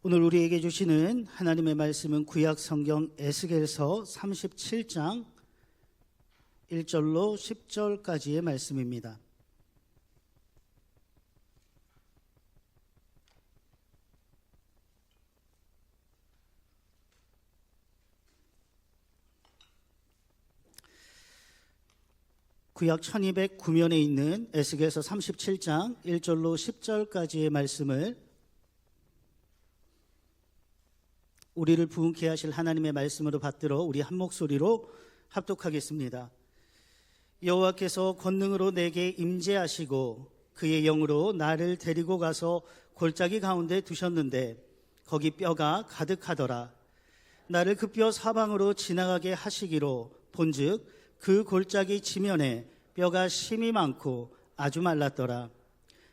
오늘 우리에게 주시는 하나님의 말씀은 구약 성경 에스겔서 37장 1절로 10절까지의 말씀입니다. 구약 1209면에 있는 에스겔서 37장 1절로 10절까지의 말씀을 우리를 부흥케 하실 하나님의 말씀으로 받들어 우리 한 목소리로 합독하겠습니다. 여호와께서 권능으로 내게 임재하시고 그의 영으로 나를 데리고 가서 골짜기 가운데 두셨는데 거기 뼈가 가득하더라. 나를 그 뼈 사방으로 지나가게 하시기로 본즉 그 골짜기 지면에 뼈가 심이 많고 아주 말랐더라.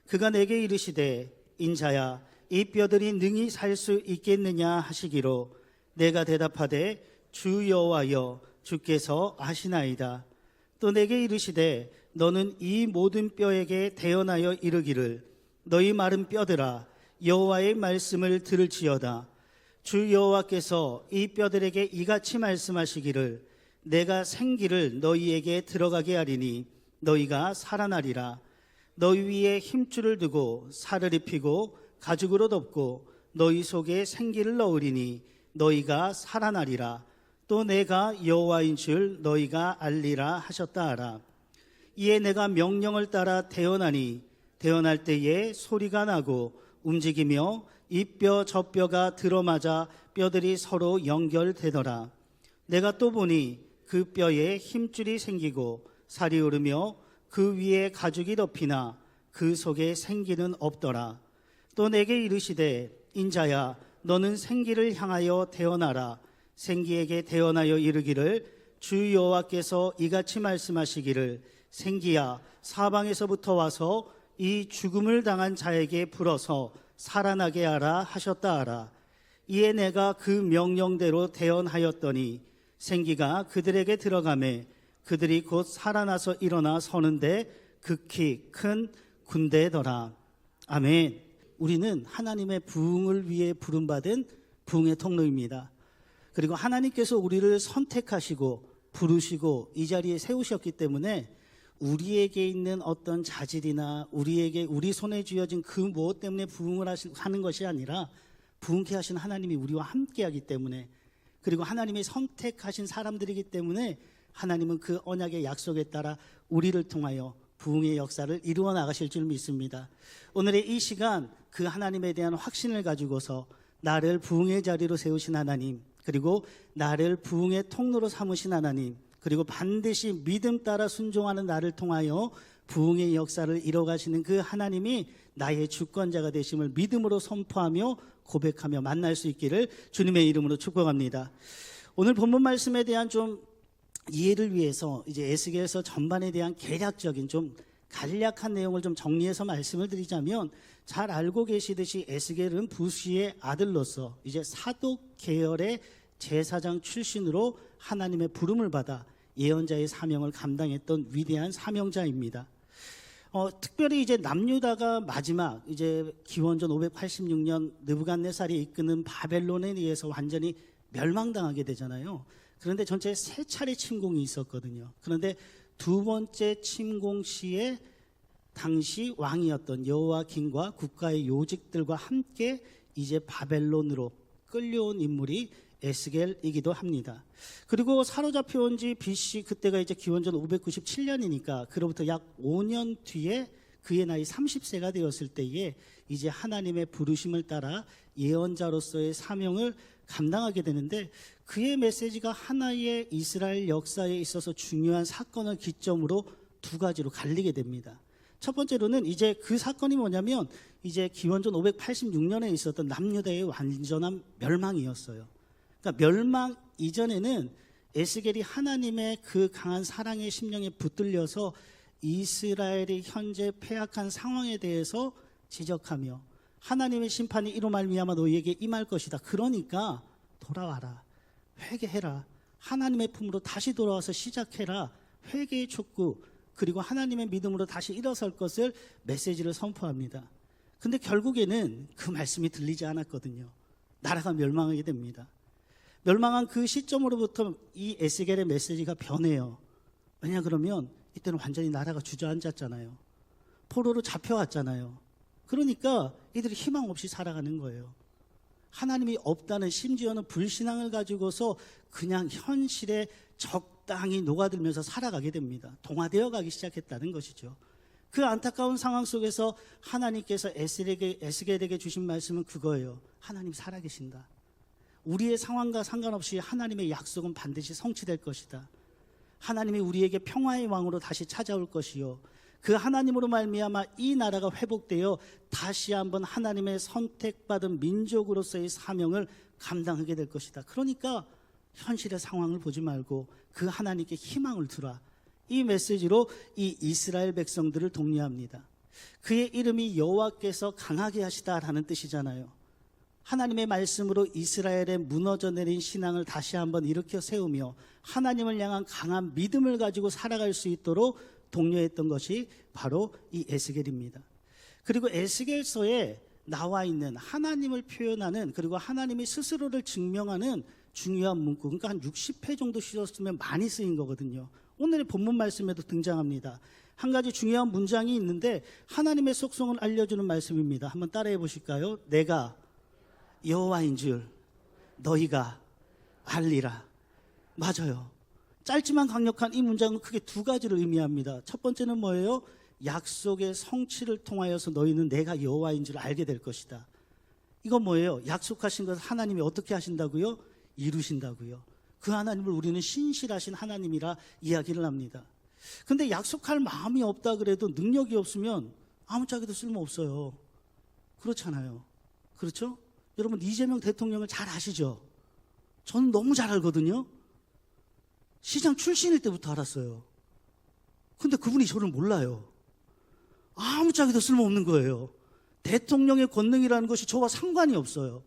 그가 내게 이르시되 인자야 이 뼈들이 능히 살 수 있겠느냐 하시기로 내가 대답하되 주 여호와여 주께서 아시나이다. 또 내게 이르시되 너는 이 모든 뼈에게 대언하여 이르기를 너희 마른 뼈들아 여호와의 말씀을 들을지어다. 주 여호와께서 이 뼈들에게 이같이 말씀하시기를 내가 생기를 너희에게 들어가게 하리니 너희가 살아나리라. 너희 위에 힘줄을 두고 살을 입히고 가죽으로 덮고 너희 속에 생기를 넣으리니 너희가 살아나리라. 또 내가 여호와인 줄 너희가 알리라 하셨다 하라. 이에 내가 명령을 따라 대언하니 대언할 때에 소리가 나고 움직이며 이 뼈 저 뼈가 들어맞아 뼈들이 서로 연결되더라. 내가 또 보니 그 뼈에 힘줄이 생기고 살이 오르며 그 위에 가죽이 덮이나 그 속에 생기는 없더라. 또 내게 이르시되 인자야 너는 생기를 향하여 대언하라. 생기에게 대언하여 이르기를 주 여호와께서 이같이 말씀하시기를 생기야 사방에서부터 와서 이 죽음을 당한 자에게 불어서 살아나게 하라 하셨다 하라. 이에 내가 그 명령대로 대언하였더니 생기가 그들에게 들어가매 그들이 곧 살아나서 일어나 서는데 극히 큰 군대더라. 아멘. 우리는 하나님의 부흥을 위해 부름받은 부흥의 통로입니다. 그리고 하나님께서 우리를 선택하시고 부르시고 이 자리에 세우셨기 때문에 우리에게 있는 어떤 자질이나 우리 손에 쥐어진 그 무엇 때문에 부흥을 하는 것이 아니라 부흥케 하신 하나님이 우리와 함께하기 때문에, 그리고 하나님이 선택하신 사람들이기 때문에 하나님은 그 언약의 약속에 따라 우리를 통하여 부흥의 역사를 이루어 나가실 줄 믿습니다. 오늘의 이 시간 그 하나님에 대한 확신을 가지고서 나를 부흥의 자리로 세우신 하나님, 그리고 나를 부흥의 통로로 삼으신 하나님, 그리고 반드시 믿음 따라 순종하는 나를 통하여 부흥의 역사를 이뤄가시는 그 하나님이 나의 주권자가 되심을 믿음으로 선포하며 고백하며 만날 수 있기를 주님의 이름으로 축복합니다. 오늘 본문 말씀에 대한 좀 이해를 위해서 이제 에스겔서 전반에 대한 개략적인 좀 간략한 내용을 좀 정리해서 말씀을 드리자면, 잘 알고 계시듯이 에스겔은 부시의 아들로서 이제 사독 계열의 제사장 출신으로 하나님의 부름을 받아 예언자의 사명을 감당했던 위대한 사명자입니다. 특별히 이제 남유다가 마지막 이제 기원전 586년 느부갓네살이 이끄는 바벨론에 의해서 완전히 멸망당하게 되잖아요. 그런데 전체 3차례 침공이 있었거든요. 그런데 두 번째 침공 시에 당시 왕이었던 여호와김과 국가의 요직들과 함께 이제 바벨론으로 끌려온 인물이 에스겔이기도 합니다. 그리고 사로잡혀 온 지 BC, 그때가 이제 기원전 597년이니까 그로부터 약 5년 뒤에 그의 나이 30세가 되었을 때에 이제 하나님의 부르심을 따라 예언자로서의 사명을 감당하게 되는데, 그의 메시지가 하나의 이스라엘 역사에 있어서 중요한 사건을 기점으로 두 가지로 갈리게 됩니다. 첫 번째로는 이제 그 사건이 뭐냐면 이제 기원전 586년에 있었던 남유다의 완전한 멸망이었어요. 그러니까 멸망 이전에는 에스겔이 하나님의 그 강한 사랑의 심령에 붙들려서 이스라엘이 현재 패악한 상황에 대해서 지적하며 하나님의 심판이 이로 말미암아 너희에게 임할 것이다. 그러니까 돌아와라. 회개해라. 하나님의 품으로 다시 돌아와서 시작해라. 회개의 촉구, 그리고 하나님의 믿음으로 다시 일어설 것을 메시지를 선포합니다. 근데 결국에는 그 말씀이 들리지 않았거든요. 나라가 멸망하게 됩니다. 멸망한 그 시점으로부터 이 에스겔의 메시지가 변해요. 왜냐 그러면 이때는 완전히 나라가 주저앉았잖아요. 포로로 잡혀왔잖아요. 그러니까 이들이 희망 없이 살아가는 거예요. 하나님이 없다는, 심지어는 불신앙을 가지고서 그냥 현실에 적당히 녹아들면서 살아가게 됩니다. 동화되어 가기 시작했다는 것이죠. 그 안타까운 상황 속에서 하나님께서 에스겔에게 주신 말씀은 그거예요. 하나님 살아계신다. 우리의 상황과 상관없이 하나님의 약속은 반드시 성취될 것이다. 하나님이 우리에게 평화의 왕으로 다시 찾아올 것이요, 그 하나님으로 말미암아 이 나라가 회복되어 다시 한번 하나님의 선택받은 민족으로서의 사명을 감당하게 될 것이다. 그러니까 현실의 상황을 보지 말고 그 하나님께 희망을 두라. 이 메시지로 이 이스라엘 백성들을 독려합니다. 그의 이름이 여호와께서 강하게 하시다라는 뜻이잖아요. 하나님의 말씀으로 이스라엘의 무너져 내린 신앙을 다시 한번 일으켜 세우며 하나님을 향한 강한 믿음을 가지고 살아갈 수 있도록 독려했던 것이 바로 이 에스겔입니다. 그리고 에스겔서에 나와 있는 하나님을 표현하는, 그리고 하나님이 스스로를 증명하는 중요한 문구, 그러니까 한 60회 정도 쓰셨으면 많이 쓰인 거거든요. 오늘의 본문 말씀에도 등장합니다. 한 가지 중요한 문장이 있는데 하나님의 속성을 알려주는 말씀입니다. 한번 따라해 보실까요? 내가 여호와인 줄 너희가 알리라. 맞아요. 짧지만 강력한 이 문장은 크게 두 가지를 의미합니다. 첫 번째는 뭐예요? 약속의 성취를 통하여서 너희는 내가 여호와인 줄 알게 될 것이다. 이건 뭐예요? 약속하신 것을 하나님이 어떻게 하신다고요? 이루신다고요. 그 하나님을 우리는 신실하신 하나님이라 이야기를 합니다. 근데 약속할 마음이 없다 그래도 능력이 없으면 아무짝에도 쓸모없어요. 그렇잖아요. 그렇죠? 여러분 이재명 대통령을 잘 아시죠? 저는 너무 잘 알거든요. 시장 출신일 때부터 알았어요. 근데 그분이 저를 몰라요. 아무짝에도 쓸모없는 거예요. 대통령의 권능이라는 것이 저와 상관이 없어요.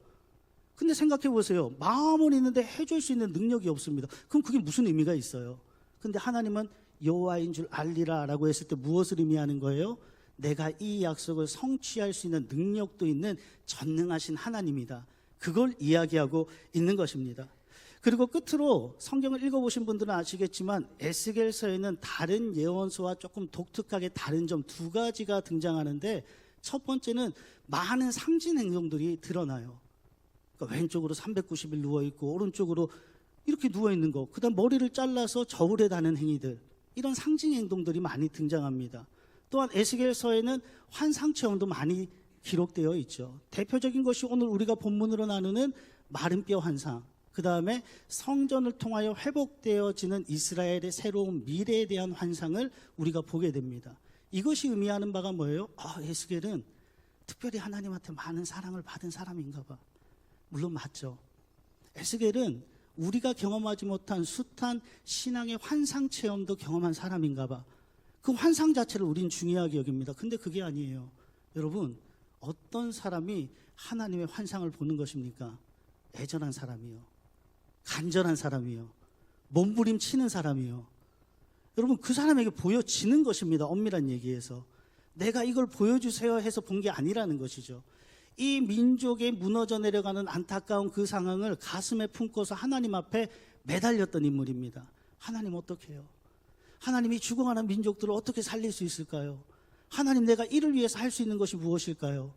근데 생각해 보세요. 마음은 있는데 해줄 수 있는 능력이 없습니다. 그럼 그게 무슨 의미가 있어요? 근데 하나님은 여호와인 줄 알리라 라고 했을 때 무엇을 의미하는 거예요? 내가 이 약속을 성취할 수 있는 능력도 있는 전능하신 하나님이다. 그걸 이야기하고 있는 것입니다. 그리고 끝으로 성경을 읽어보신 분들은 아시겠지만 에스겔서에는 다른 예언서와 조금 독특하게 다른 점 두 가지가 등장하는데, 첫 번째는 많은 상징 행동들이 드러나요. 그러니까 왼쪽으로 390일 누워있고 오른쪽으로 이렇게 누워있는 거, 그 다음 머리를 잘라서 저울에 다는 행위들, 이런 상징 행동들이 많이 등장합니다. 또한 에스겔서에는 환상 체험도 많이 기록되어 있죠. 대표적인 것이 오늘 우리가 본문으로 나누는 마른 뼈 환상, 그 다음에 성전을 통하여 회복되어지는 이스라엘의 새로운 미래에 대한 환상을 우리가 보게 됩니다. 이것이 의미하는 바가 뭐예요? 에스겔은 특별히 하나님한테 많은 사랑을 받은 사람인가 봐. 물론 맞죠. 에스겔은 우리가 경험하지 못한 숱한 신앙의 환상 체험도 경험한 사람인가 봐. 그 환상 자체를 우린 중요하게 여깁니다. 근데 그게 아니에요. 여러분, 어떤 사람이 하나님의 환상을 보는 것입니까? 애절한 사람이요, 간절한 사람이요, 몸부림치는 사람이요. 여러분, 그 사람에게 보여지는 것입니다. 엄밀한 얘기에서 내가 이걸 보여주세요 해서 본 게 아니라는 것이죠. 이 민족의 무너져 내려가는 안타까운 그 상황을 가슴에 품고서 하나님 앞에 매달렸던 인물입니다. 하나님 어떻게 해요? 하나님이 죽어가는 민족들을 어떻게 살릴 수 있을까요? 하나님, 내가 이를 위해서 할 수 있는 것이 무엇일까요?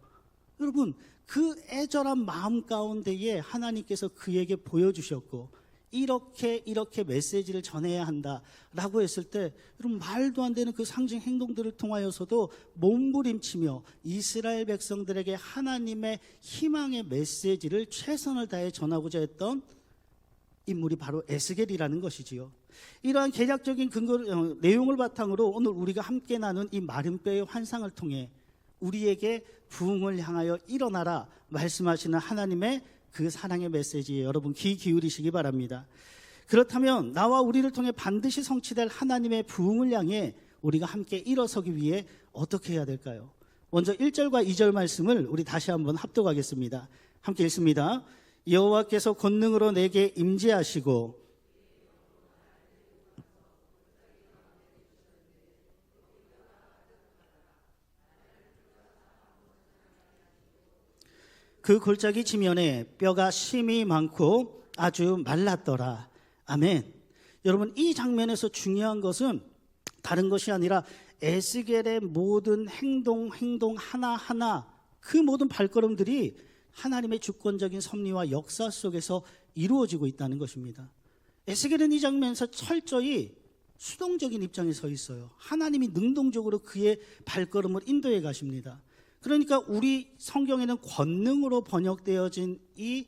여러분, 그 애절한 마음 가운데에 하나님께서 그에게 보여주셨고, 이렇게 메시지를 전해야 한다라고 했을 때, 여러분, 말도 안 되는 그 상징 행동들을 통하여서도 몸부림치며 이스라엘 백성들에게 하나님의 희망의 메시지를 최선을 다해 전하고자 했던 인물이 바로 에스겔이라는 것이지요. 이러한 개략적인 내용을 바탕으로 오늘 우리가 함께 나눈 이 마른 뼈의 환상을 통해 우리에게 부흥을 향하여 일어나라 말씀하시는 하나님의 그 사랑의 메시지에 여러분 귀 기울이시기 바랍니다. 그렇다면 나와 우리를 통해 반드시 성취될 하나님의 부흥을 향해 우리가 함께 일어서기 위해 어떻게 해야 될까요? 먼저 1절과 2절 말씀을 우리 다시 한번 합독하겠습니다. 함께 읽습니다. 여호와께서 권능으로 내게 임재하시고 그 골짜기 지면에 뼈가 심이 많고 아주 말랐더라. 아멘. 여러분, 이 장면에서 중요한 것은 다른 것이 아니라 에스겔의 모든 행동 하나하나, 그 모든 발걸음들이 하나님의 주권적인 섭리와 역사 속에서 이루어지고 있다는 것입니다. 에스겔은 이 장면에서 철저히 수동적인 입장에 서 있어요. 하나님이 능동적으로 그의 발걸음을 인도해 가십니다. 그러니까 우리 성경에는 권능으로 번역되어진 이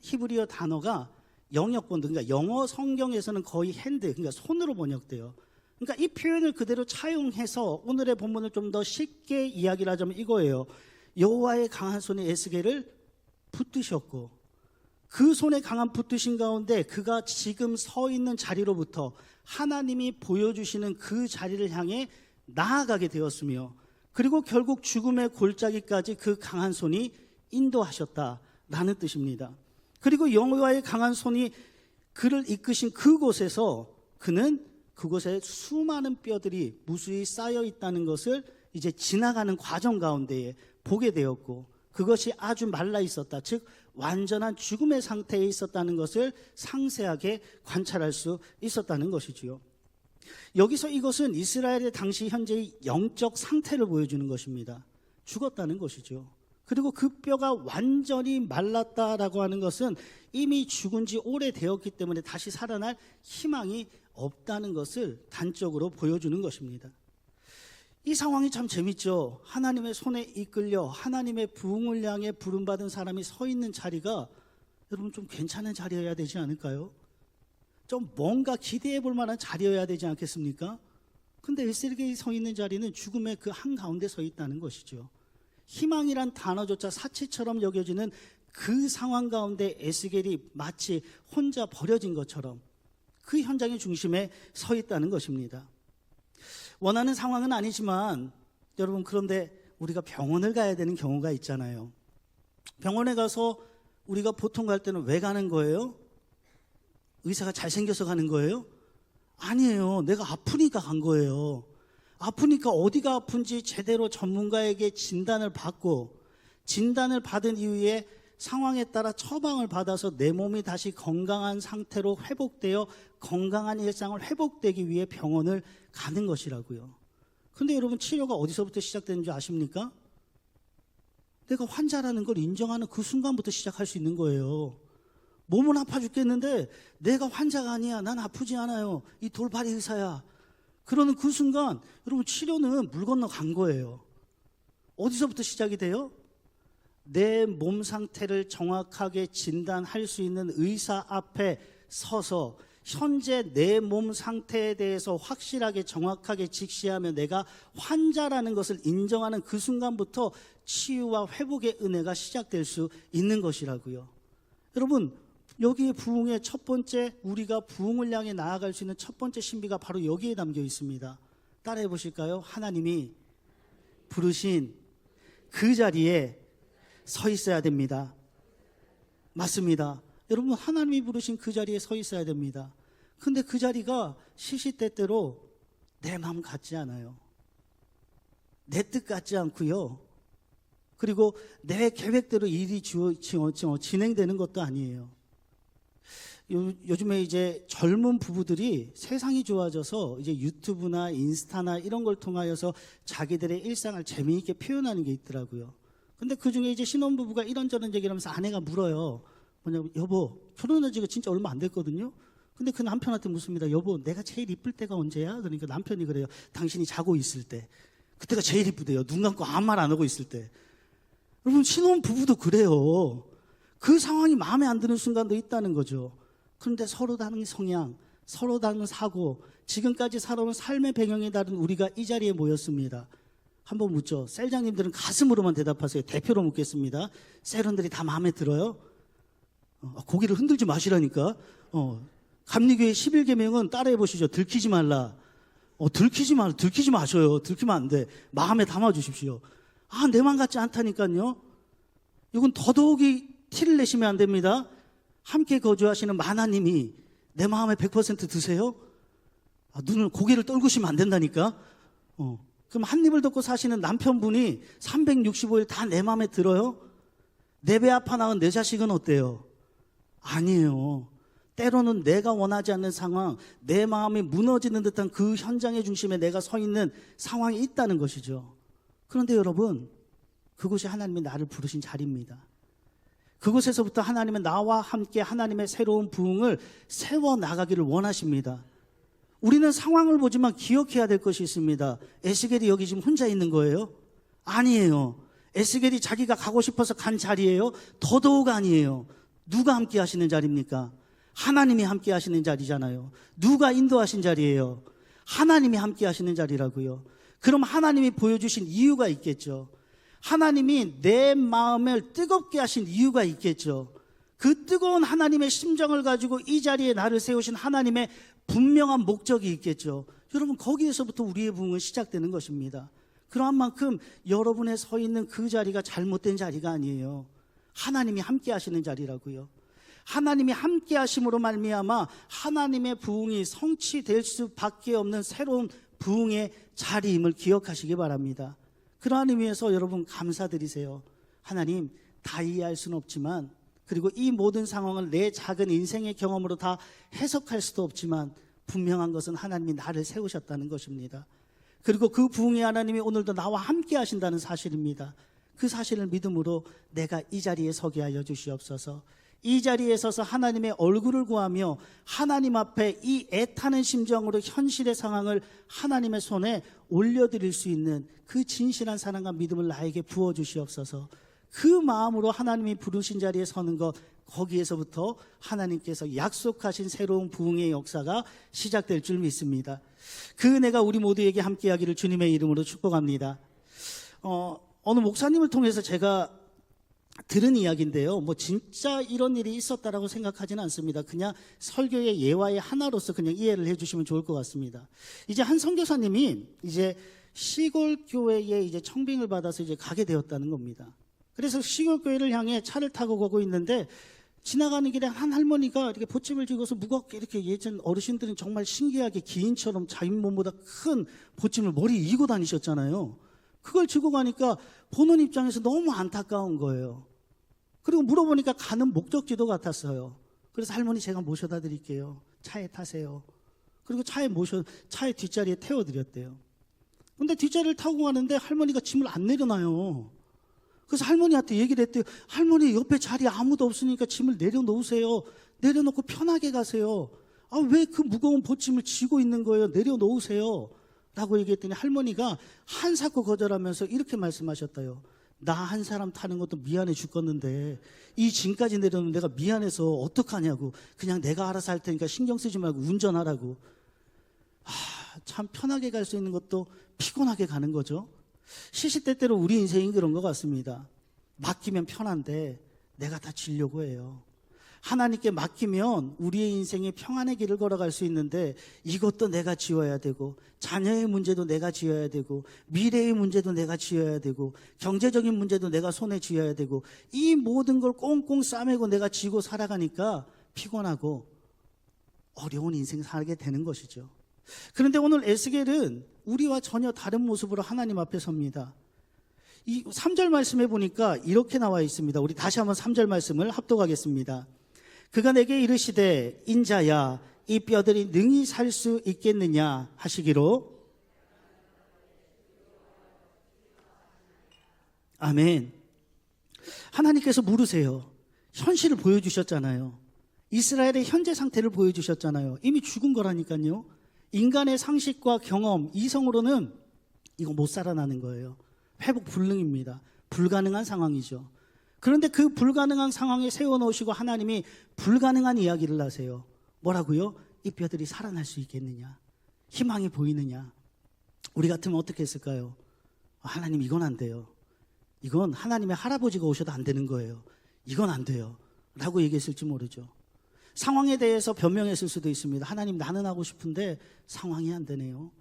히브리어 단어가 영역본드, 그러니까 영어 성경에서는 거의 핸드, 그러니까 손으로 번역돼요. 그러니까 이 표현을 그대로 차용해서 오늘의 본문을 좀 더 쉽게 이야기를 하자면 이거예요. 여호와의 강한 손이 에스겔을 붙드셨고, 그 손에 강한 붙드신 가운데 그가 지금 서 있는 자리로부터 하나님이 보여주시는 그 자리를 향해 나아가게 되었으며, 그리고 결국 죽음의 골짜기까지 그 강한 손이 인도하셨다라는 뜻입니다. 그리고 여호와의 강한 손이 그를 이끄신 그곳에서 그는 그곳에 수많은 뼈들이 무수히 쌓여 있다는 것을 이제 지나가는 과정 가운데에 보게 되었고, 그것이 아주 말라 있었다, 즉 완전한 죽음의 상태에 있었다는 것을 상세하게 관찰할 수 있었다는 것이지요. 여기서 이것은 이스라엘의 당시 현재의 영적 상태를 보여주는 것입니다. 죽었다는 것이죠. 그리고 그 뼈가 완전히 말랐다라고 하는 것은 이미 죽은 지 오래되었기 때문에 다시 살아날 희망이 없다는 것을 단적으로 보여주는 것입니다. 이 상황이 참 재밌죠. 하나님의 손에 이끌려 하나님의 부흥을 향해 부름받은 사람이 서 있는 자리가 여러분 좀 괜찮은 자리여야 되지 않을까요? 좀 뭔가 기대해 볼 만한 자리여야 되지 않겠습니까? 근데 에스겔이 서 있는 자리는 죽음의 그 한가운데 서 있다는 것이죠. 희망이란 단어조차 사치처럼 여겨지는 그 상황 가운데 에스겔이 마치 혼자 버려진 것처럼 그 현장의 중심에 서 있다는 것입니다. 원하는 상황은 아니지만 여러분, 그런데 우리가 병원을 가야 되는 경우가 있잖아요. 병원에 가서 우리가 보통 갈 때는 왜 가는 거예요? 의사가 잘생겨서 가는 거예요? 아니에요. 내가 아프니까 간 거예요. 아프니까 어디가 아픈지 제대로 전문가에게 진단을 받고, 진단을 받은 이후에 상황에 따라 처방을 받아서 내 몸이 다시 건강한 상태로 회복되어 건강한 일상을 회복되기 위해 병원을 가는 것이라고요. 근데 여러분, 치료가 어디서부터 시작되는 줄 아십니까? 내가 환자라는 걸 인정하는 그 순간부터 시작할 수 있는 거예요. 몸은 아파 죽겠는데 내가 환자가 아니야, 난 아프지 않아요, 이 돌팔이 의사야, 그러는 그 순간 여러분, 치료는 물 건너 간 거예요. 어디서부터 시작이 돼요? 내 몸 상태를 정확하게 진단할 수 있는 의사 앞에 서서 현재 내 몸 상태에 대해서 확실하게 정확하게 직시하며 내가 환자라는 것을 인정하는 그 순간부터 치유와 회복의 은혜가 시작될 수 있는 것이라고요. 여러분, 여기에 부흥의 첫 번째, 우리가 부흥을 향해 나아갈 수 있는 첫 번째 신비가 바로 여기에 담겨 있습니다. 따라해 보실까요? 하나님이 부르신 그 자리에 서 있어야 됩니다. 맞습니다. 여러분, 하나님이 부르신 그 자리에 서 있어야 됩니다. 근데 그 자리가 시시때때로 내 마음 같지 않아요. 내 뜻 같지 않고요. 그리고 내 계획대로 일이 진행되는 것도 아니에요. 요즘에 이제 젊은 부부들이 세상이 좋아져서 이제 유튜브나 인스타나 이런 걸 통하여서 자기들의 일상을 재미있게 표현하는 게 있더라고요. 근데 그 중에 이제 신혼부부가 이런저런 얘기를 하면서 아내가 물어요. 뭐냐면, 여보, 결혼한 지가 진짜 얼마 안 됐거든요. 근데 그 남편한테 묻습니다. 여보, 내가 제일 이쁠 때가 언제야? 그러니까 남편이 그래요. 당신이 자고 있을 때. 그때가 제일 이쁘대요. 눈 감고 아무 말 안 하고 있을 때. 여러분, 신혼부부도 그래요. 그 상황이 마음에 안 드는 순간도 있다는 거죠. 그런데 서로 다른 성향, 서로 다른 사고, 지금까지 살아온 삶의 배경이 다른 우리가 이 자리에 모였습니다. 한번 묻죠. 셀장님들은 가슴으로만 대답하세요. 대표로 묻겠습니다. 셀원들이 다 마음에 들어요? 고개를 흔들지 마시라니까. 감리교회 11계명은 따라해 보시죠. 들키지 말라. 들키지 마셔요. 들키면 안 돼. 마음에 담아 주십시오. 내 맘 같지 않다니까요. 이건 더더욱이 티를 내시면 안 됩니다. 함께 거주하시는 만화님이 내 마음에 100% 드세요? 눈을, 고개를 떨구시면 안 된다니까. 그럼 한 입을 덮고 사시는 남편분이 365일 다 내 마음에 들어요? 내 배 아파 낳은 내 자식은 어때요? 아니에요. 때로는 내가 원하지 않는 상황, 내 마음이 무너지는 듯한 그 현장의 중심에 내가 서 있는 상황이 있다는 것이죠. 그런데 여러분, 그곳이 하나님이 나를 부르신 자리입니다. 그곳에서부터 하나님은 나와 함께 하나님의 새로운 부흥을 세워나가기를 원하십니다. 우리는 상황을 보지만 기억해야 될 것이 있습니다. 에스겔이 여기 지금 혼자 있는 거예요? 아니에요. 에스겔이 자기가 가고 싶어서 간 자리예요? 더더욱 아니에요. 누가 함께 하시는 자리입니까? 하나님이 함께 하시는 자리잖아요. 누가 인도하신 자리예요? 하나님이 함께 하시는 자리라고요. 그럼 하나님이 보여주신 이유가 있겠죠. 하나님이 내 마음을 뜨겁게 하신 이유가 있겠죠. 그 뜨거운 하나님의 심정을 가지고 이 자리에 나를 세우신 하나님의 분명한 목적이 있겠죠. 여러분, 거기에서부터 우리의 부흥은 시작되는 것입니다. 그러한 만큼 여러분의 서 있는 그 자리가 잘못된 자리가 아니에요. 하나님이 함께 하시는 자리라고요. 하나님이 함께 하심으로 말미암아 하나님의 부흥이 성취될 수밖에 없는 새로운 부흥의 자리임을 기억하시기 바랍니다. 그러한 의미에서 여러분 감사드리세요. 하나님, 다 이해할 수는 없지만, 그리고 이 모든 상황을 내 작은 인생의 경험으로 다 해석할 수도 없지만 분명한 것은 하나님이 나를 세우셨다는 것입니다. 그리고 그 부흥의 하나님이 오늘도 나와 함께 하신다는 사실입니다. 그 사실을 믿음으로 내가 이 자리에 서게 하여 주시옵소서. 이 자리에 서서 하나님의 얼굴을 구하며 하나님 앞에 이 애타는 심정으로 현실의 상황을 하나님의 손에 올려드릴 수 있는 그 진실한 사랑과 믿음을 나에게 부어주시옵소서. 그 마음으로 하나님이 부르신 자리에 서는 것, 거기에서부터 하나님께서 약속하신 새로운 부흥의 역사가 시작될 줄 믿습니다. 그 은혜가 우리 모두에게 함께하기를 주님의 이름으로 축복합니다. 어느 목사님을 통해서 제가 들은 이야기인데요. 진짜 이런 일이 있었다라고 생각하지는 않습니다. 그냥 설교의 예화의 하나로서 그냥 이해를 해주시면 좋을 것 같습니다. 이제 한 선교사님이 이제 시골 교회에 이제 청빙을 받아서 이제 가게 되었다는 겁니다. 그래서 시골 교회를 향해 차를 타고 가고 있는데 지나가는 길에 한 할머니가 이렇게 보침을 쥐고서 무겁게 이렇게, 예전 어르신들은 정말 신기하게 기인처럼 자기 몸보다 큰 보침을 머리에 이고 다니셨잖아요. 그걸 쥐고 가니까 보는 입장에서 너무 안타까운 거예요. 그리고 물어보니까 가는 목적지도 같았어요. 그래서 할머니, 제가 모셔다 드릴게요. 차에 타세요. 그리고 차에 뒷자리에 태워드렸대요. 근데 뒷자리를 타고 가는데 할머니가 짐을 안 내려놔요. 그래서 할머니한테 얘기를 했대요. 할머니, 옆에 자리 아무도 없으니까 짐을 내려놓으세요. 내려놓고 편하게 가세요. 왜 그 무거운 보침을 쥐고 있는 거예요? 내려놓으세요. 라고 얘기했더니 할머니가 한사코 거절하면서 이렇게 말씀하셨다요. 나 한 사람 타는 것도 미안해 죽겠는데 이 짐까지 내려놓으면 내가 미안해서 어떡하냐고. 그냥 내가 알아서 할 테니까 신경 쓰지 말고 운전하라고. 참 편하게 갈 수 있는 것도 피곤하게 가는 거죠. 시시때때로 우리 인생이 그런 것 같습니다. 맡기면 편한데 내가 다 지려고 해요. 하나님께 맡기면 우리의 인생에 평안의 길을 걸어갈 수 있는데 이것도 내가 지어야 되고, 자녀의 문제도 내가 지어야 되고, 미래의 문제도 내가 지어야 되고, 경제적인 문제도 내가 손에 쥐어야 되고, 이 모든 걸 꽁꽁 싸매고 내가 지고 살아가니까 피곤하고 어려운 인생 살게 되는 것이죠. 그런데 오늘 에스겔은 우리와 전혀 다른 모습으로 하나님 앞에 섭니다. 이 3절 말씀에 보니까 이렇게 나와 있습니다. 우리 다시 한번 3절 말씀을 합독하겠습니다. 그가 내게 이르시되 인자야, 이 뼈들이 능히 살 수 있겠느냐 하시기로. 아멘. 하나님께서 물으세요. 현실을 보여주셨잖아요. 이스라엘의 현재 상태를 보여주셨잖아요. 이미 죽은 거라니까요. 인간의 상식과 경험, 이성으로는 이거 못 살아나는 거예요. 회복 불능입니다. 불가능한 상황이죠. 그런데 그 불가능한 상황에 세워놓으시고 하나님이 불가능한 이야기를 하세요. 뭐라고요? 이 뼈들이 살아날 수 있겠느냐? 희망이 보이느냐? 우리 같으면 어떻게 했을까요? 하나님, 이건 안 돼요. 이건 하나님의 할아버지가 오셔도 안 되는 거예요. 이건 안 돼요. 라고 얘기했을지 모르죠. 상황에 대해서 변명했을 수도 있습니다. 하나님, 나는 하고 싶은데 상황이 안 되네요.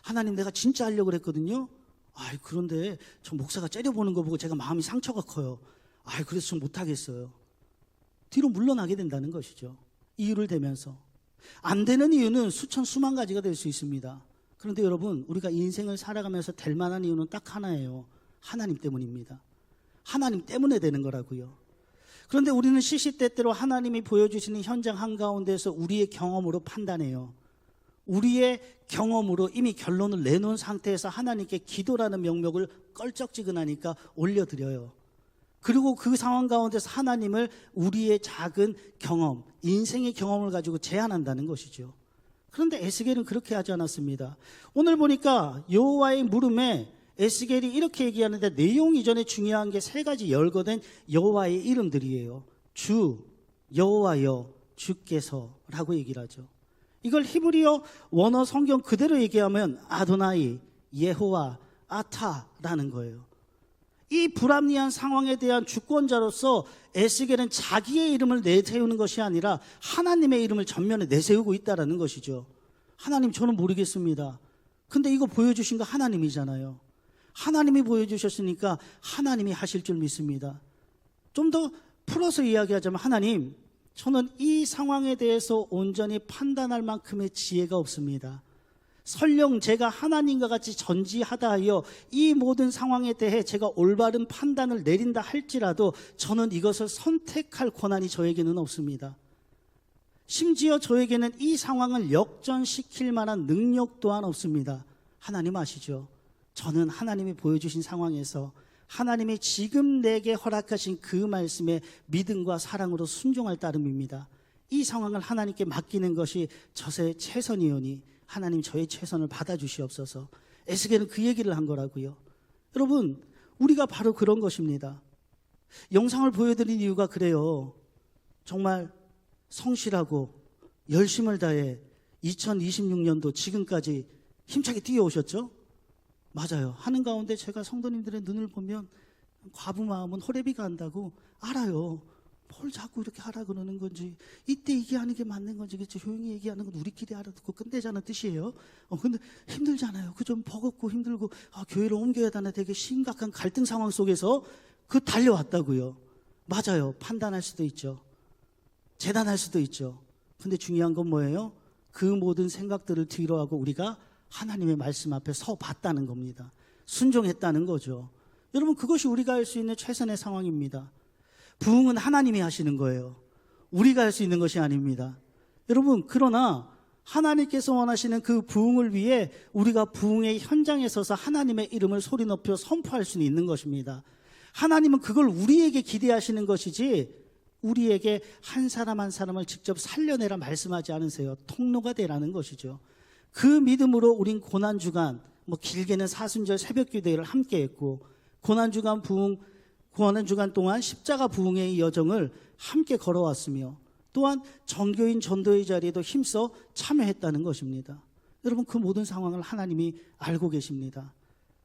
하나님, 내가 진짜 하려고 그랬거든요. 그런데 저 목사가 째려보는 거 보고 제가 마음이 상처가 커요. 그래서 좀 못하겠어요. 뒤로 물러나게 된다는 것이죠. 이유를 대면서. 안 되는 이유는 수만 가지가 될 수 있습니다. 그런데 여러분, 우리가 인생을 살아가면서 될 만한 이유는 딱 하나예요. 하나님 때문입니다. 하나님 때문에 되는 거라고요. 그런데 우리는 시시때때로 하나님이 보여주시는 현장 한가운데서 우리의 경험으로 판단해요. 우리의 경험으로 이미 결론을 내놓은 상태에서 하나님께 기도라는 명목을 껄쩍지근하니까 올려드려요. 그리고 그 상황 가운데서 하나님을 우리의 작은 경험, 인생의 경험을 가지고 제한한다는 것이죠. 그런데 에스겔은 그렇게 하지 않았습니다. 오늘 보니까 여호와의 물음에 에스겔이 이렇게 얘기하는데 내용 이전에 중요한 게 세 가지 열거된 여호와의 이름들이에요. 주, 여호와여, 주께서라고 얘기를 하죠. 이걸 히브리어 원어 성경 그대로 얘기하면 아도나이, 예호와, 아타라는 거예요. 이 불합리한 상황에 대한 주권자로서 에스겔은 자기의 이름을 내세우는 것이 아니라 하나님의 이름을 전면에 내세우고 있다는 것이죠. 하나님, 저는 모르겠습니다. 근데 이거 보여주신 거 하나님이잖아요. 하나님이 보여주셨으니까 하나님이 하실 줄 믿습니다. 좀 더 풀어서 이야기하자면, 하나님, 저는 이 상황에 대해서 온전히 판단할 만큼의 지혜가 없습니다. 설령 제가 하나님과 같이 전지하다 하여 이 모든 상황에 대해 제가 올바른 판단을 내린다 할지라도 저는 이것을 선택할 권한이 저에게는 없습니다. 심지어 저에게는 이 상황을 역전시킬 만한 능력 또한 없습니다. 하나님 아시죠? 저는 하나님이 보여주신 상황에서 하나님이 지금 내게 허락하신 그 말씀에 믿음과 사랑으로 순종할 따름입니다. 이 상황을 하나님께 맡기는 것이 저의 최선이오니 하나님, 저의 최선을 받아주시옵소서. 에스겔은 그 얘기를 한 거라고요. 여러분, 우리가 바로 그런 것입니다. 영상을 보여드린 이유가 그래요. 정말 성실하고 열심을 다해 2026년도 지금까지 힘차게 뛰어오셨죠? 맞아요. 하는 가운데 제가 성도님들의 눈을 보면 과부 마음은 호래비가 한다고 알아요. 뭘 자꾸 이렇게 하라 그러는 건지, 이때 얘기하는 게 맞는 건지, 그치? 조용히 얘기하는 건 우리끼리 알아듣고 끝내자는 뜻이에요. 근데 힘들잖아요. 그 좀 버겁고 힘들고, 교회를 옮겨야 되나 되게 심각한 갈등 상황 속에서 그 달려왔다고요. 맞아요. 판단할 수도 있죠. 재단할 수도 있죠. 근데 중요한 건 뭐예요? 그 모든 생각들을 뒤로 하고 우리가 하나님의 말씀 앞에 서 봤다는 겁니다. 순종했다는 거죠. 여러분, 그것이 우리가 할 수 있는 최선의 상황입니다. 부흥은 하나님이 하시는 거예요. 우리가 할 수 있는 것이 아닙니다. 여러분, 그러나 하나님께서 원하시는 그 부흥을 위해 우리가 부흥의 현장에 서서 하나님의 이름을 소리 높여 선포할 수는 있는 것입니다. 하나님은 그걸 우리에게 기대하시는 것이지 우리에게 한 사람 한 사람을 직접 살려내라 말씀하지 않으세요. 통로가 되라는 것이죠. 그 믿음으로 우린 고난주간, 길게는 사순절 새벽기도회를 함께 했고, 고난주간 동안 십자가 부흥의 여정을 함께 걸어왔으며, 또한 정교인 전도의 자리에도 힘써 참여했다는 것입니다. 여러분, 그 모든 상황을 하나님이 알고 계십니다.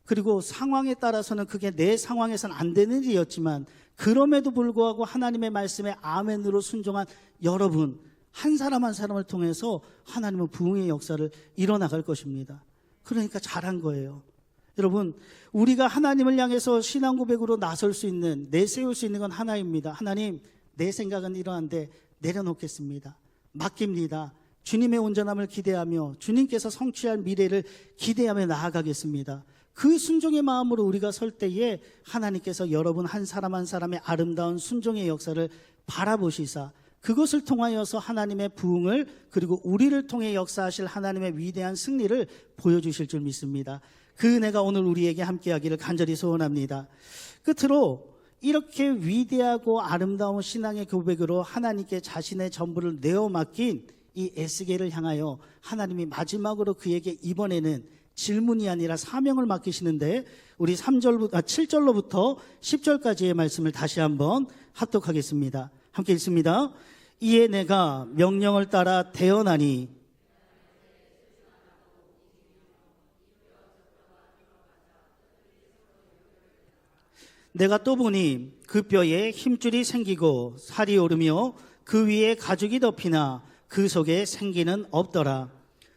그리고 상황에 따라서는 그게 내 상황에서는 안 되는 일이었지만 그럼에도 불구하고 하나님의 말씀에 아멘으로 순종한 여러분, 한 사람 한 사람을 통해서 하나님은 부흥의 역사를 이뤄나갈 것입니다. 그러니까 잘한 거예요. 여러분, 우리가 하나님을 향해서 신앙 고백으로 나설 수 있는, 내세울 수 있는 건 하나입니다. 하나님, 내 생각은 이러한데 내려놓겠습니다. 맡깁니다. 주님의 온전함을 기대하며 주님께서 성취할 미래를 기대하며 나아가겠습니다. 그 순종의 마음으로 우리가 설 때에 하나님께서 여러분 한 사람 한 사람의 아름다운 순종의 역사를 바라보시사 그것을 통하여서 하나님의 부흥을, 그리고 우리를 통해 역사하실 하나님의 위대한 승리를 보여주실 줄 믿습니다. 그 은혜가 오늘 우리에게 함께하기를 간절히 소원합니다. 끝으로 이렇게 위대하고 아름다운 신앙의 고백으로 하나님께 자신의 전부를 내어 맡긴 이 에스겔을 향하여 하나님이 마지막으로 그에게 이번에는 질문이 아니라 사명을 맡기시는데, 우리 7절로부터 10절까지의 말씀을 다시 한번 합독하겠습니다. 함께 읽습니다. 이에 내가 명령을 따라 대언하니 내가 또 보니 그 뼈에 힘줄이 생기고 살이 오르며 그 위에 가죽이 덮이나 그 속에 생기는 없더라.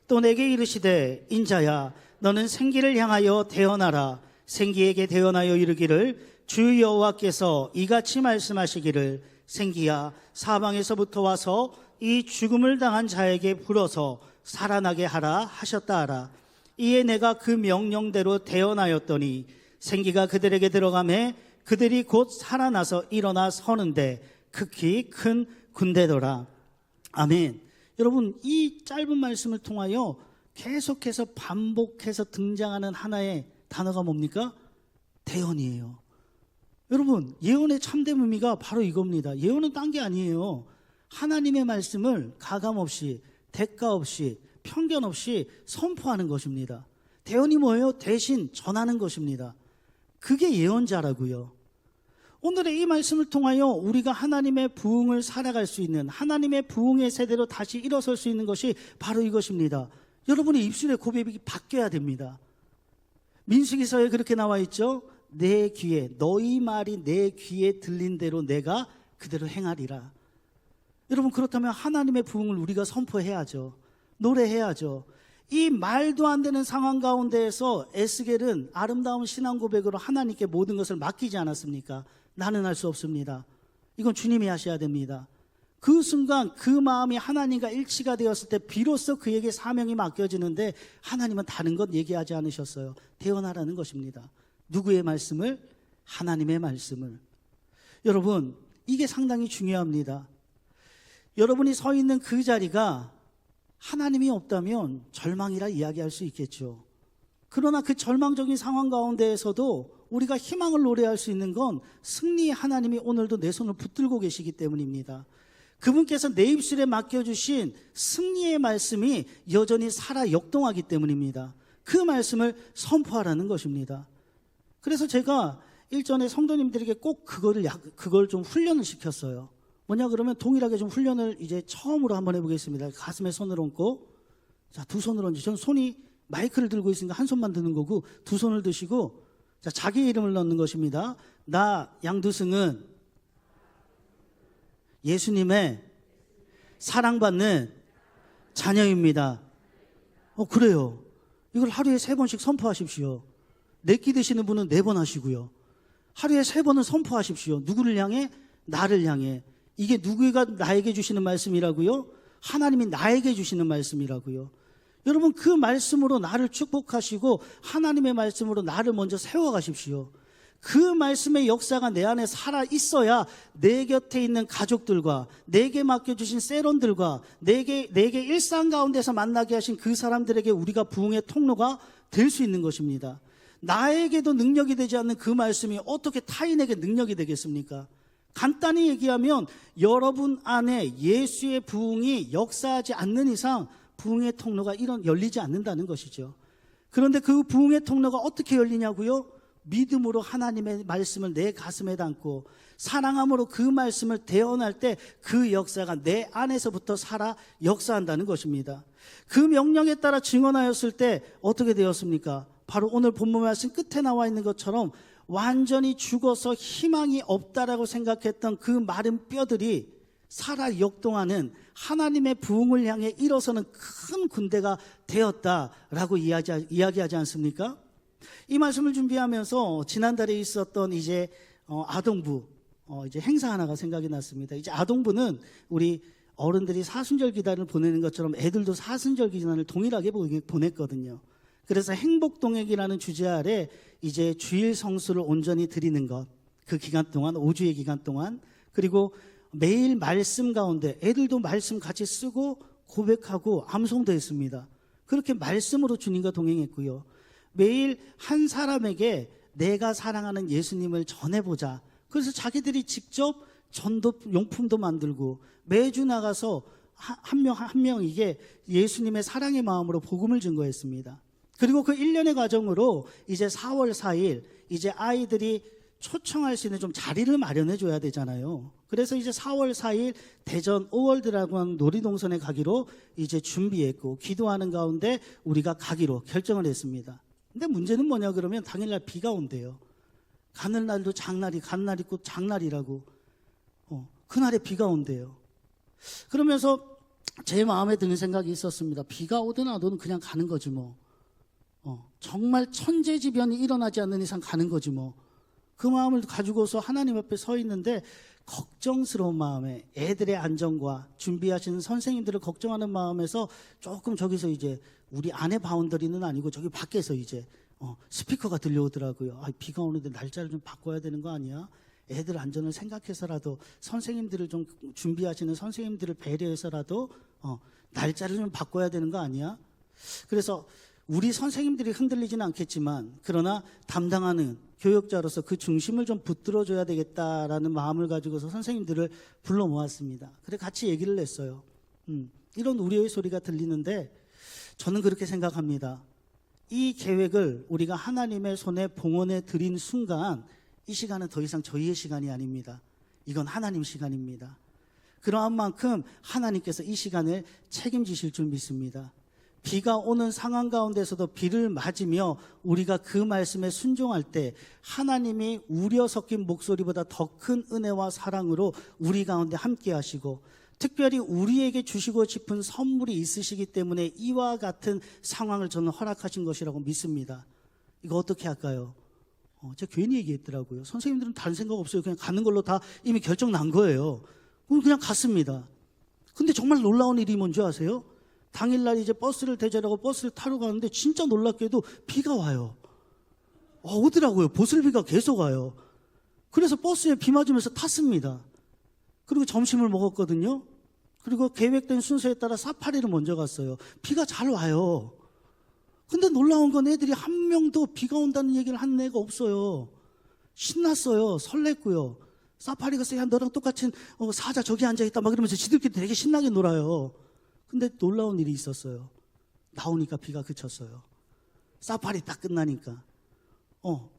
또 내게 이르시되 인자야, 너는 생기를 향하여 대언하라. 생기에게 대언하여 이르기를 주 여호와께서 이같이 말씀하시기를 생기야, 사방에서부터 와서 이 죽음을 당한 자에게 불어서 살아나게 하라 하셨다 하라. 이에 내가 그 명령대로 대언하였더니 생기가 그들에게 들어가매 그들이 곧 살아나서 일어나 서는데 극히 큰 군대더라. 아멘. 여러분, 이 짧은 말씀을 통하여 계속해서 반복해서 등장하는 하나의 단어가 뭡니까? 대언이에요. 여러분, 예언의 참된 의미가 바로 이겁니다. 예언은 딴 게 아니에요. 하나님의 말씀을 가감없이, 대가 없이, 편견 없이 선포하는 것입니다. 대언이 뭐예요? 대신 전하는 것입니다. 그게 예언자라고요. 오늘의 이 말씀을 통하여 우리가 하나님의 부흥을 살아갈 수 있는, 하나님의 부흥의 세대로 다시 일어설 수 있는 것이 바로 이것입니다. 여러분의 입술의 고백이 바뀌어야 됩니다. 민수기서에 그렇게 나와 있죠. 내 귀에, 너희 말이 내 귀에 들린 대로 내가 그대로 행하리라. 여러분, 그렇다면 하나님의 부흥을 우리가 선포해야죠. 노래해야죠. 이 말도 안 되는 상황 가운데에서 에스겔은 아름다운 신앙 고백으로 하나님께 모든 것을 맡기지 않았습니까? 나는 할 수 없습니다. 이건 주님이 하셔야 됩니다. 그 순간 그 마음이 하나님과 일치가 되었을 때 비로소 그에게 사명이 맡겨지는데, 하나님은 다른 것 얘기하지 않으셨어요. 대언하라는 것입니다. 누구의 말씀을? 하나님의 말씀을. 여러분, 이게 상당히 중요합니다. 여러분이 서 있는 그 자리가 하나님이 없다면 절망이라 이야기할 수 있겠죠. 그러나 그 절망적인 상황 가운데에서도 우리가 희망을 노래할 수 있는 건 승리의 하나님이 오늘도 내 손을 붙들고 계시기 때문입니다. 그분께서 내 입술에 맡겨주신 승리의 말씀이 여전히 살아 역동하기 때문입니다. 그 말씀을 선포하라는 것입니다. 그래서 제가 일전에 성도님들에게 꼭 그걸 좀 훈련을 시켰어요. 뭐냐 그러면 동일하게 좀 훈련을 이제 처음으로 한번 해보겠습니다. 가슴에 손을 얹고, 자, 두 손을 얹으시죠. 전 손이 마이크를 들고 있으니까 한 손만 드는 거고, 두 손을 드시고, 자, 자기 이름을 넣는 것입니다. 나 양두승은 예수님의 사랑받는 자녀입니다. 그래요. 이걸 하루에 3번씩 선포하십시오. 내끼 드시는 분은 4번 하시고요. 하루에 3번은 선포하십시오. 누구를 향해? 나를 향해. 이게 누구가 나에게 주시는 말씀이라고요? 하나님이 나에게 주시는 말씀이라고요. 여러분, 그 말씀으로 나를 축복하시고 하나님의 말씀으로 나를 먼저 세워가십시오. 그 말씀의 역사가 내 안에 살아 있어야 내 곁에 있는 가족들과, 내게 맡겨주신 세론들과, 내게 일상 가운데서 만나게 하신 그 사람들에게 우리가 부흥의 통로가 될 수 있는 것입니다. 나에게도 능력이 되지 않는 그 말씀이 어떻게 타인에게 능력이 되겠습니까? 간단히 얘기하면 여러분 안에 예수의 부흥이 역사하지 않는 이상 부흥의 통로가 열리지 않는다는 것이죠. 그런데 그 부흥의 통로가 어떻게 열리냐고요? 믿음으로 하나님의 말씀을 내 가슴에 담고 사랑함으로 그 말씀을 대언할 때 그 역사가 내 안에서부터 살아 역사한다는 것입니다. 그 명령에 따라 증언하였을 때 어떻게 되었습니까? 바로 오늘 본문 말씀 끝에 나와 있는 것처럼 완전히 죽어서 희망이 없다라고 생각했던 그 마른 뼈들이 살아 역동하는 하나님의 부흥을 향해 일어서는 큰 군대가 되었다라고 이야기하지 않습니까? 이 말씀을 준비하면서 지난달에 있었던 이제 아동부 이제 행사 하나가 생각이 났습니다. 이제 아동부는 우리 어른들이 사순절 기간을 보내는 것처럼 애들도 사순절 기간을 동일하게 보냈거든요. 그래서 행복동역이라는 주제 아래 이제 주일 성수를 온전히 드리는 것, 그 기간 동안 5주의 기간 동안, 그리고 매일 말씀 가운데 애들도 말씀 같이 쓰고 고백하고 암송도 했습니다. 그렇게 말씀으로 주님과 동행했고요. 매일 한 사람에게 내가 사랑하는 예수님을 전해보자. 그래서 자기들이 직접 전도 용품도 만들고 매주 나가서 한 명 한 명에게 예수님의 사랑의 마음으로 복음을 증거했습니다. 그리고 그 1년의 과정으로 이제 4월 4일 이제 아이들이 초청할 수 있는 좀 자리를 마련해 줘야 되잖아요. 그래서 이제 4월 4일 대전 오월드라고 하는 놀이동산에 가기로 이제 준비했고 기도하는 가운데 우리가 가기로 결정을 했습니다. 근데 문제는 뭐냐 그러면 당일날 비가 온대요. 가는 날도 장날이, 간 날이 곧 장날이라고. 그날에 비가 온대요. 그러면서 제 마음에 드는 생각이 있었습니다. 비가 오든 안 오든 그냥 가는 거지 뭐. 정말 천재지변이 일어나지 않는 이상 가는 거지 뭐. 그 마음을 가지고서 하나님 앞에 서 있는데 걱정스러운 마음에 애들의 안전과 준비하시는 선생님들을 걱정하는 마음에서 조금 저기서 이제 우리 안에 바운더리는 아니고 저기 밖에서 이제 스피커가 들려오더라고요. 비가 오는데 날짜를 좀 바꿔야 되는 거 아니야? 애들 안전을 생각해서라도 선생님들을 좀 준비하시는 선생님들을 배려해서라도 날짜를 좀 바꿔야 되는 거 아니야? 그래서 우리 선생님들이 흔들리지는 않겠지만 그러나 담당하는 교육자로서 그 중심을 좀 붙들어줘야 되겠다라는 마음을 가지고서 선생님들을 불러 모았습니다. 그래 같이 얘기를 했어요. 이런 우려의 소리가 들리는데 저는 그렇게 생각합니다. 이 계획을 우리가 하나님의 손에 봉헌해 드린 순간 이 시간은 더 이상 저희의 시간이 아닙니다. 이건 하나님 시간입니다. 그러한 만큼 하나님께서 이 시간을 책임지실 줄 믿습니다. 비가 오는 상황 가운데서도 비를 맞으며 우리가 그 말씀에 순종할 때 하나님이 우려 섞인 목소리보다 더 큰 은혜와 사랑으로 우리 가운데 함께 하시고 특별히 우리에게 주시고 싶은 선물이 있으시기 때문에 이와 같은 상황을 저는 허락하신 것이라고 믿습니다. 이거 어떻게 할까요? 제가 괜히 얘기했더라고요. 선생님들은 다른 생각 없어요. 그냥 가는 걸로 다 이미 결정 난 거예요. 그냥 갔습니다. 근데 정말 놀라운 일이 뭔지 아세요? 당일날 이제 버스를 대절하고 버스를 타러 가는데 진짜 놀랍게도 비가 와요. 오더라고요. 보슬비가 계속 와요. 그래서 버스에 비 맞으면서 탔습니다. 그리고 점심을 먹었거든요. 그리고 계획된 순서에 따라 사파리를 먼저 갔어요. 비가 잘 와요. 근데 놀라운 건 애들이 한 명도 비가 온다는 얘기를 한 애가 없어요. 신났어요. 설렜고요. 사파리가 야 너랑 똑같은 사자 저기 앉아있다 막 이러면서 지들끼리 되게 신나게 놀아요. 근데 놀라운 일이 있었어요. 나오니까 비가 그쳤어요. 사파리 딱 끝나니까.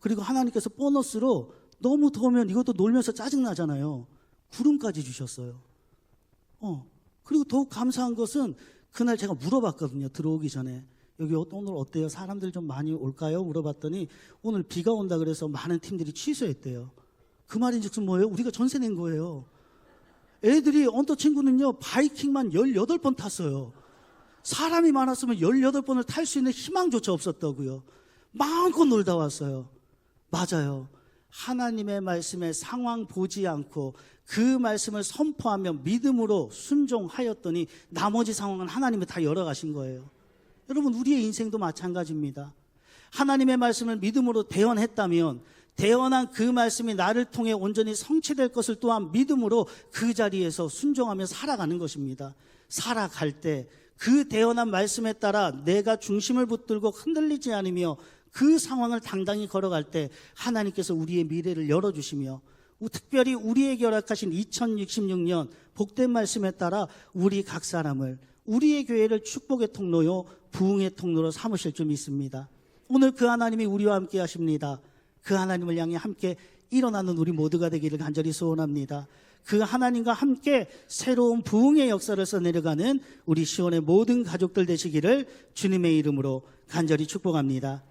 그리고 하나님께서 보너스로 너무 더우면 이것도 놀면서 짜증나잖아요. 구름까지 주셨어요. 그리고 더욱 감사한 것은 그날 제가 물어봤거든요. 들어오기 전에. 여기 오늘 어때요? 사람들 좀 많이 올까요? 물어봤더니 오늘 비가 온다 그래서 많은 팀들이 취소했대요. 그 말인즉슨 뭐예요? 우리가 전세 낸 거예요. 애들이 언더 친구는요 바이킹만 18번 탔어요. 사람이 많았으면 18번을 탈 수 있는 희망조차 없었다고요. 마음껏 놀다 왔어요. 맞아요. 하나님의 말씀에 상황 보지 않고 그 말씀을 선포하며 믿음으로 순종하였더니 나머지 상황은 하나님이 다 열어가신 거예요. 여러분 우리의 인생도 마찬가지입니다. 하나님의 말씀을 믿음으로 대언했다면 대언한 그 말씀이 나를 통해 온전히 성취될 것을 또한 믿음으로 그 자리에서 순종하며 살아가는 것입니다. 살아갈 때 그 대언한 말씀에 따라 내가 중심을 붙들고 흔들리지 않으며 그 상황을 당당히 걸어갈 때 하나님께서 우리의 미래를 열어주시며 특별히 우리에게 허락하신 2066년 복된 말씀에 따라 우리 각 사람을 우리의 교회를 축복의 통로요 부흥의 통로로 삼으실 줄 믿습니다. 오늘 그 하나님이 우리와 함께 하십니다. 그 하나님을 향해 함께 일어나는 우리 모두가 되기를 간절히 소원합니다. 그 하나님과 함께 새로운 부흥의 역사를 써내려가는 우리 시온의 모든 가족들 되시기를 주님의 이름으로 간절히 축복합니다.